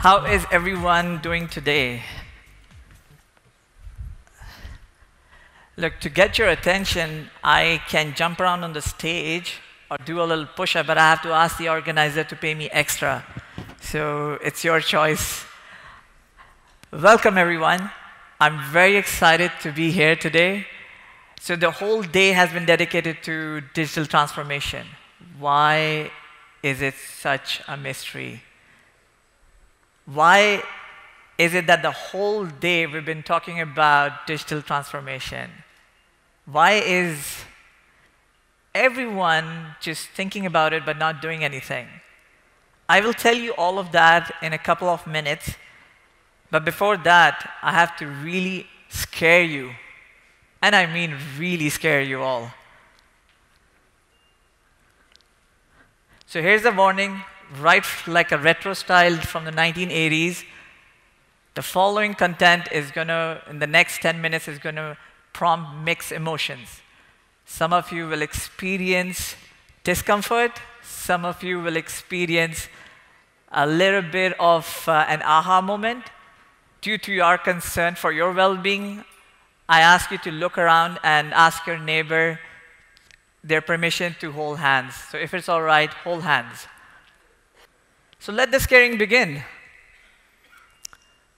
How is everyone doing today? Look, to get your attention, I can jump around on the stage or do a little push-up, but I have to ask the organizer to pay me extra. So it's your choice. Welcome, everyone. I'm very excited to be here today. So the whole day has been dedicated to digital transformation. Why is it such a mystery? Why is it that the whole day we've been talking about digital transformation? Why is everyone just thinking about it but not doing anything? I will tell you all of that in a couple of minutes. But before that, I have to really scare you. And I mean really scare you all. So here's a warning, right like a retro style from the 1980s. The following content is gonna, in the next 10 minutes, is gonna prompt mixed emotions. Some of you will experience discomfort. Some of you will experience a little bit of an aha moment. Due to your concern for your well-being, I ask you to look around and ask your neighbor their permission to hold hands. So if it's all right, hold hands. So let the scaring begin.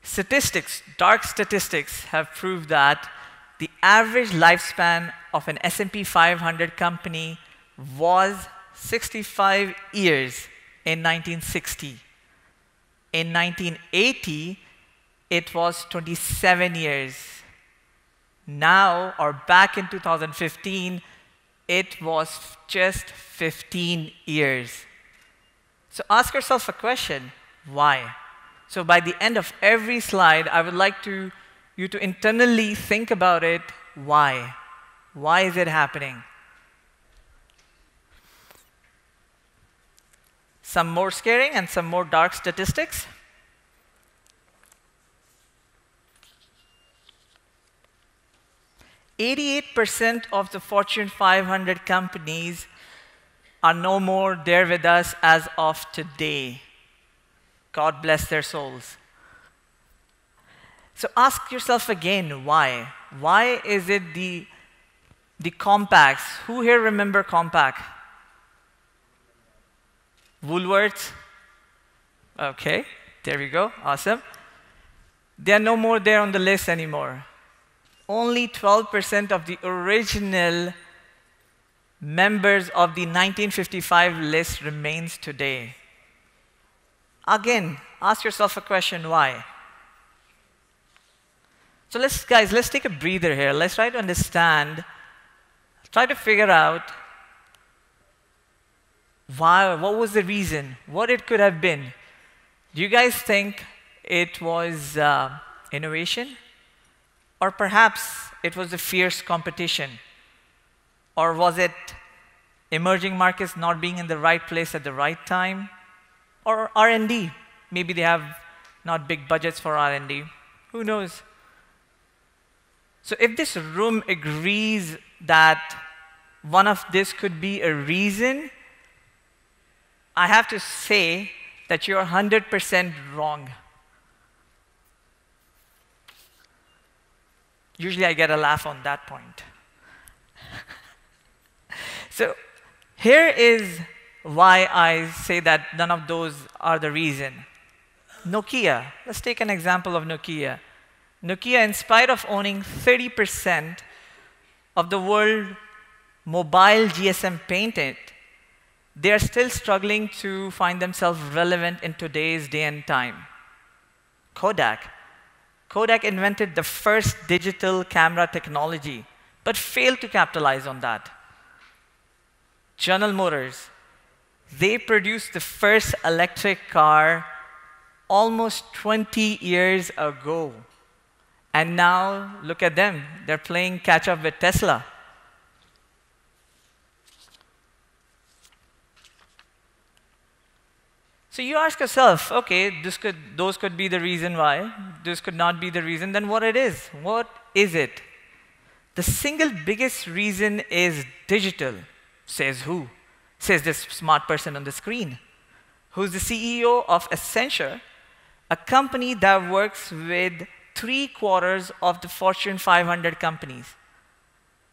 Statistics, dark statistics have proved that the average lifespan of an S&P 500 company was 65 years in 1960. In 1980, it was 27 years. Now, or back in 2015, it was just 15 years. So ask yourself a question, why? So by the end of every slide, I would like you to internally think about it, why? Why is it happening? Some more scaring and some more dark statistics. 88% of the Fortune 500 companies are no more there with us as of today. God bless their souls. So ask yourself again, why? Why is it the Compaqs? Who here remember Compaq? Woolworths? Okay, there we go, awesome. They are no more there on the list anymore. Only 12% of the original members of the 1955 list remains today. Again, ask yourself a question, why? So guys, let's take a breather here. Let's try to understand, try to figure out why, what was the reason, what it could have been. Do you guys think it was innovation? Or perhaps it was a fierce competition? Or was it emerging markets not being in the right place at the right time? Or R&D? Maybe they have not big budgets for R&D. Who knows? So if this room agrees that one of this could be a reason, I have to say that you're 100% wrong. Usually I get a laugh on that point. So here is why I say that none of those are the reason. Nokia, let's take an example of Nokia. Nokia, in spite of owning 30% of the world mobile GSM patent, they are still struggling to find themselves relevant in today's day and time. Kodak invented the first digital camera technology, but failed to capitalize on that. General Motors, they produced the first electric car almost 20 years ago. And now, look at them. They're playing catch up with Tesla. So you ask yourself, okay, those could be the reason why. This could not be the reason. Then what it is? What is it? The single biggest reason is digital. Says who? Says this smart person on the screen. Who's the CEO of Accenture, a company that works with 3/4 of the Fortune 500 companies.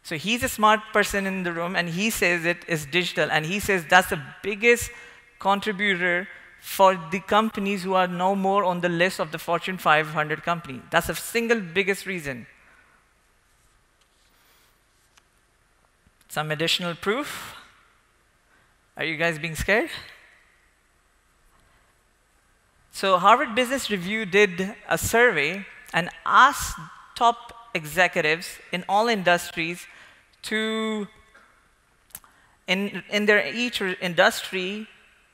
So he's a smart person in the room, and he says it is digital, and he says that's the biggest contributor for the companies who are no more on the list of the Fortune 500 company. That's the single biggest reason. Some additional proof. Are you guys being scared? So Harvard Business Review did a survey and asked top executives in all industries to, in their each industry,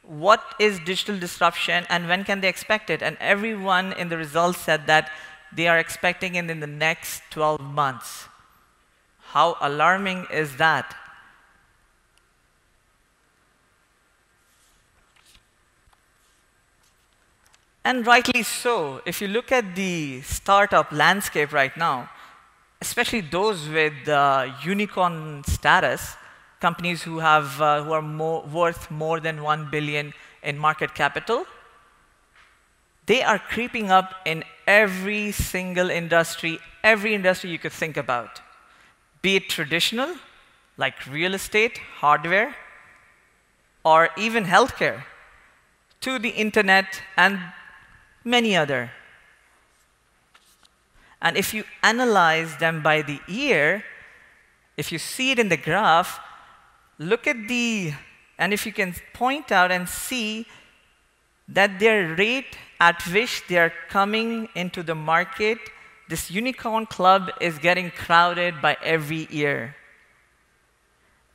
what is digital disruption and when can they expect it? And everyone in the results said that they are expecting it in the next 12 months. How alarming is that? And rightly so. If you look at the startup landscape right now, especially those with unicorn status, companies who are worth more than $1 billion in market capital, they are creeping up in every single industry, every industry you could think about. Be it traditional, like real estate, hardware, or even healthcare, to the internet and many other. And if you analyze them by the year, if you see it in the graph, look at and if you can point out and see that their rate at which they are coming into the market, this unicorn club is getting crowded by every year.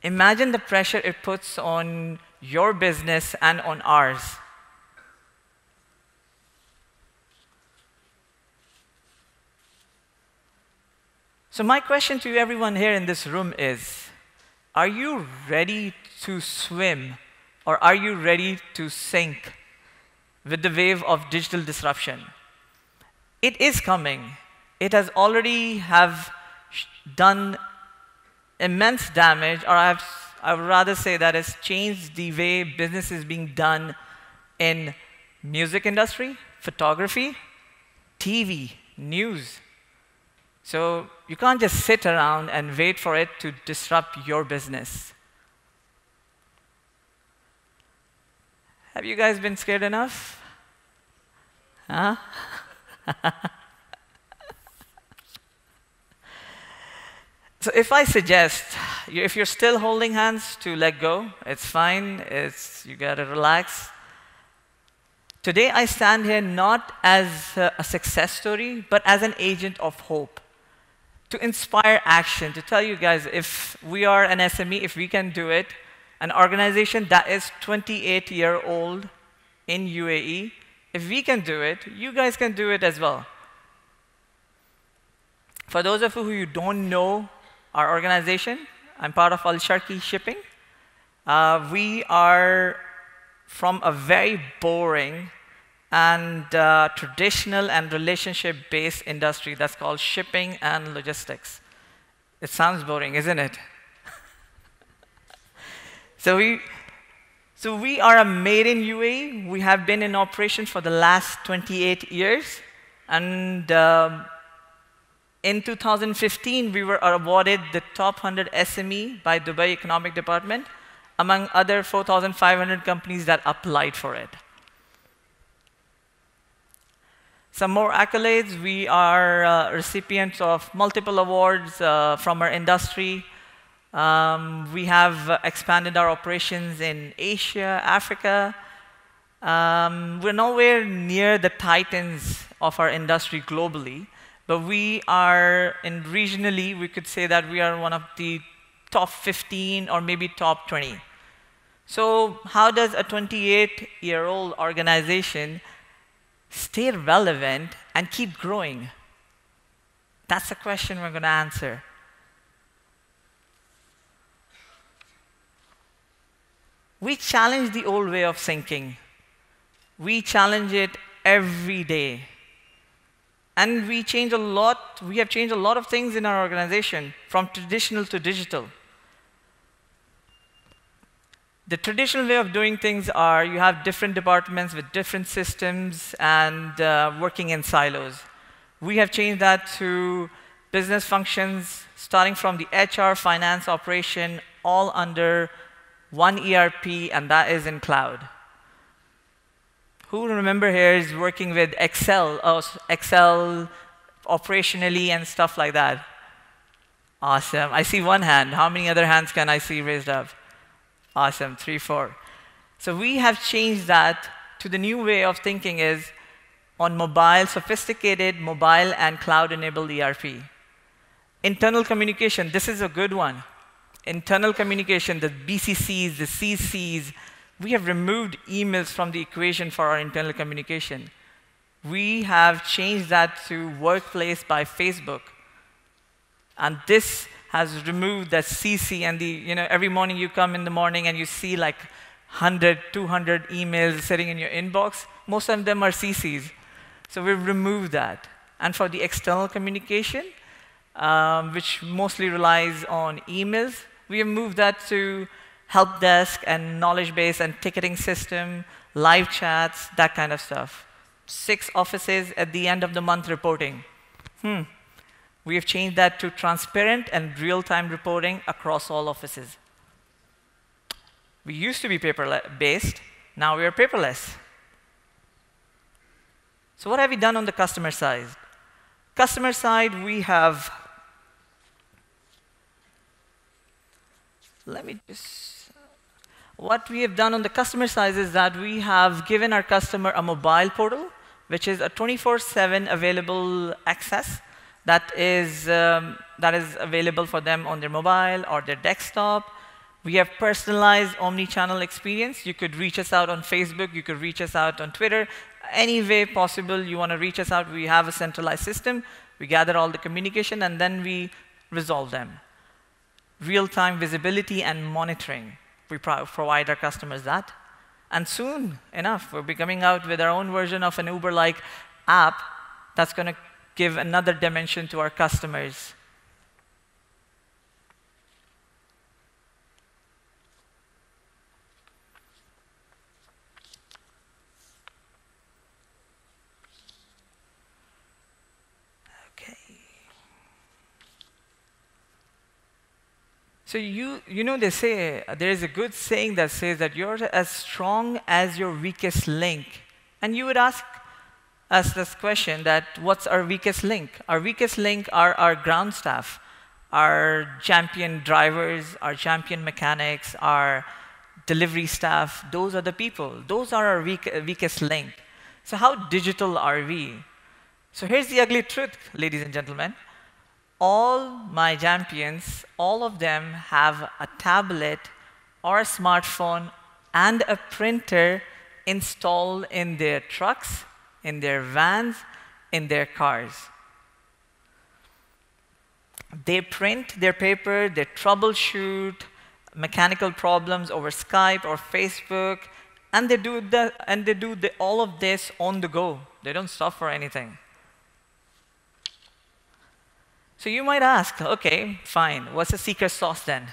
Imagine the pressure it puts on your business and on ours. So my question to everyone here in this room is, are you ready to swim, or are you ready to sink with the wave of digital disruption? It is coming. It has already done immense damage, or I would rather say that it's changed the way business is being done in music industry, photography, TV, news. So you can't just sit around and wait for it to disrupt your business. Have you guys been scared enough? Huh? So if I suggest, if you're still holding hands, to let go, it's fine. You gotta relax. Today I stand here not as a success story, but as an agent of hope, to inspire action, to tell you guys, if we are an SME, if we can do it, an organization that is 28-year-old in UAE, if we can do it, you guys can do it as well. For those of you who don't know our organization, I'm part of Al Sharqi Shipping. We are from a very boring and traditional and relationship-based industry that's called shipping and logistics. It sounds boring, isn't it? So we are a made in UAE. We have been in operation for the last 28 years. And in 2015, we were awarded the top 100 SME by Dubai Economic Department, among other 4,500 companies that applied for it. Some more accolades. We are recipients of multiple awards from our industry. We have expanded our operations in Asia, Africa. We're nowhere near the titans of our industry globally, but we are, regionally, we could say that we are one of the top 15 or maybe top 20. So how does a 28-year-old organization stay relevant and keep growing? That's the question we're going to answer. We challenge the old way of thinking. We challenge it every day. And we change a lot. We have changed a lot of things in our organization, from traditional to digital. The traditional way of doing things are you have different departments with different systems and working in silos. We have changed that to business functions starting from the HR, finance, operation, all under one ERP, and that is in cloud. Who remember here is working with Excel, Excel operationally and stuff like that? Awesome. I see one hand. How many other hands can I see raised up? Awesome, 3, 4. So we have changed that to the new way of thinking is on mobile, sophisticated mobile and cloud-enabled ERP. Internal communication, this is a good one. Internal communication, the BCCs, the CCs, we have removed emails from the equation for our internal communication. We have changed that to Workplace by Facebook. And this has removed that CC and every morning you come in the morning and you see like 100, 200 emails sitting in your inbox. Most of them are CCs. So we've removed that. And for the external communication, which mostly relies on emails, we have moved that to help desk and knowledge base and ticketing system, live chats, that kind of stuff. 6 offices at the end of the month reporting. We have changed that to transparent and real-time reporting across all offices. We used to be paper-based. Now we are paperless. So what have we done on the customer side? Customer side, we have, what we have done on the customer side is that we have given our customer a mobile portal, which is a 24/7 available access that is available for them on their mobile or their desktop. We have personalized omni-channel experience. You could reach us out on Facebook. You could reach us out on Twitter. Any way possible you want to reach us out, we have a centralized system. We gather all the communication, and then we resolve them. Real-time visibility and monitoring. We provide our customers that. And soon enough, we'll be coming out with our own version of an Uber-like app that's going to give another dimension to our customers. Okay. So they say, there is a good saying that says that you're as strong as your weakest link. And you would ask us this question that what's our weakest link? Our weakest link are our ground staff, our champion drivers, our champion mechanics, our delivery staff. Those are the people. Those are our weakest link. So how digital are we? So here's the ugly truth, ladies and gentlemen. All my champions, all of them have a tablet or a smartphone and a printer installed in their trucks, in their vans, in their cars. They print their paper, they troubleshoot mechanical problems over Skype or Facebook, and they do all of this on the go. They don't stop for anything. So you might ask, okay, fine, what's the secret sauce then?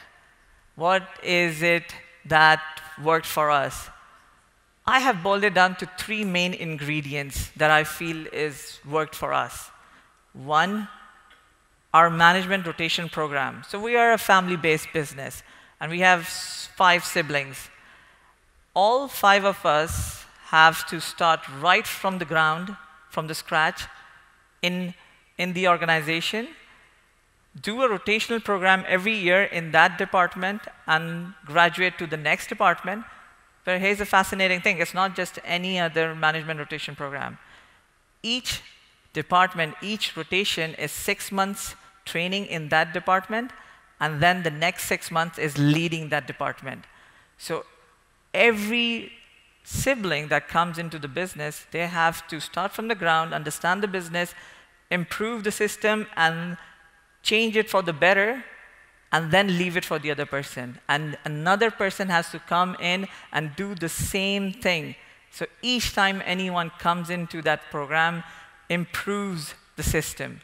What is it that worked for us? I have boiled it down to 3 main ingredients that I feel is worked for us. 1, our management rotation program. So we are a family-based business, and we have 5 siblings. All 5 of us have to start right from the ground, from the scratch, in the organization, do a rotational program every year in that department, and graduate to the next department. But here's a fascinating thing. It's not just any other management rotation program. Each department, each rotation is 6 months training in that department, and then the next 6 months is leading that department. So every sibling that comes into the business, they have to start from the ground, understand the business, improve the system, and change it for the better, and then leave it for the other person. And another person has to come in and do the same thing. So each time anyone comes into that program, improves the system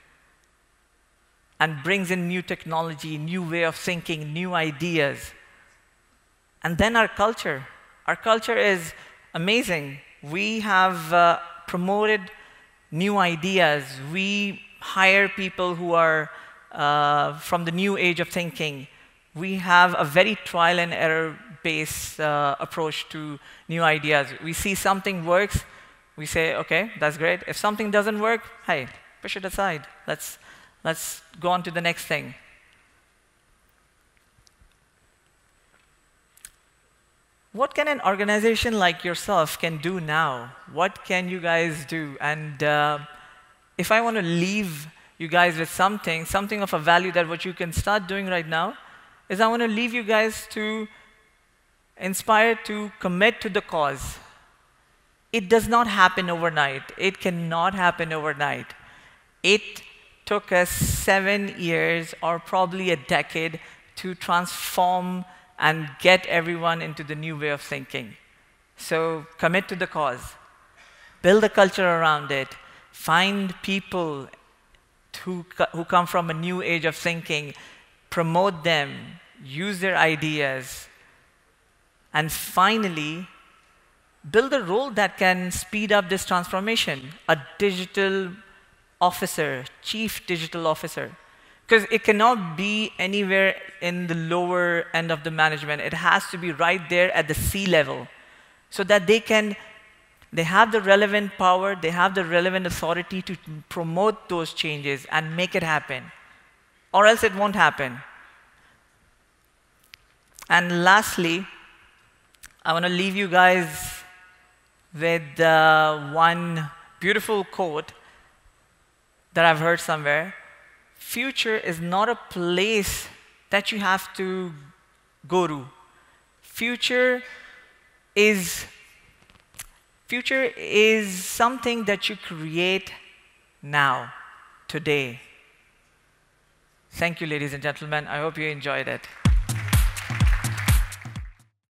and brings in new technology, new way of thinking, new ideas. And then our culture. Our culture is amazing. We have promoted new ideas. We hire people who are from the new age of thinking. We have a very trial and error based approach to new ideas. We see something works, we say, okay, that's great. If something doesn't work, hey, push it aside. Let's go on to the next thing. What can an organization like yourself can do now? What can you guys do? And if I want to leave you guys with something of a value that what you can start doing right now, is I want to leave you guys to inspire to commit to the cause. It does not happen overnight. It cannot happen overnight. It took us 7 years or probably a decade to transform and get everyone into the new way of thinking. So commit to the cause. Build a culture around it. Find people who come from a new age of thinking. Promote them. Use their ideas. And finally, build a role that can speed up this transformation. A digital officer, chief digital officer. Because it cannot be anywhere in the lower end of the management. It has to be right there at the C level so that they have the relevant power, they have the relevant authority to promote those changes and make it happen. Or else it won't happen. And lastly, I want to leave you guys with one beautiful quote that I've heard somewhere. Future is not a place that you have to go to. Future is something that you create now, today. Thank you, ladies and gentlemen. I hope you enjoyed it.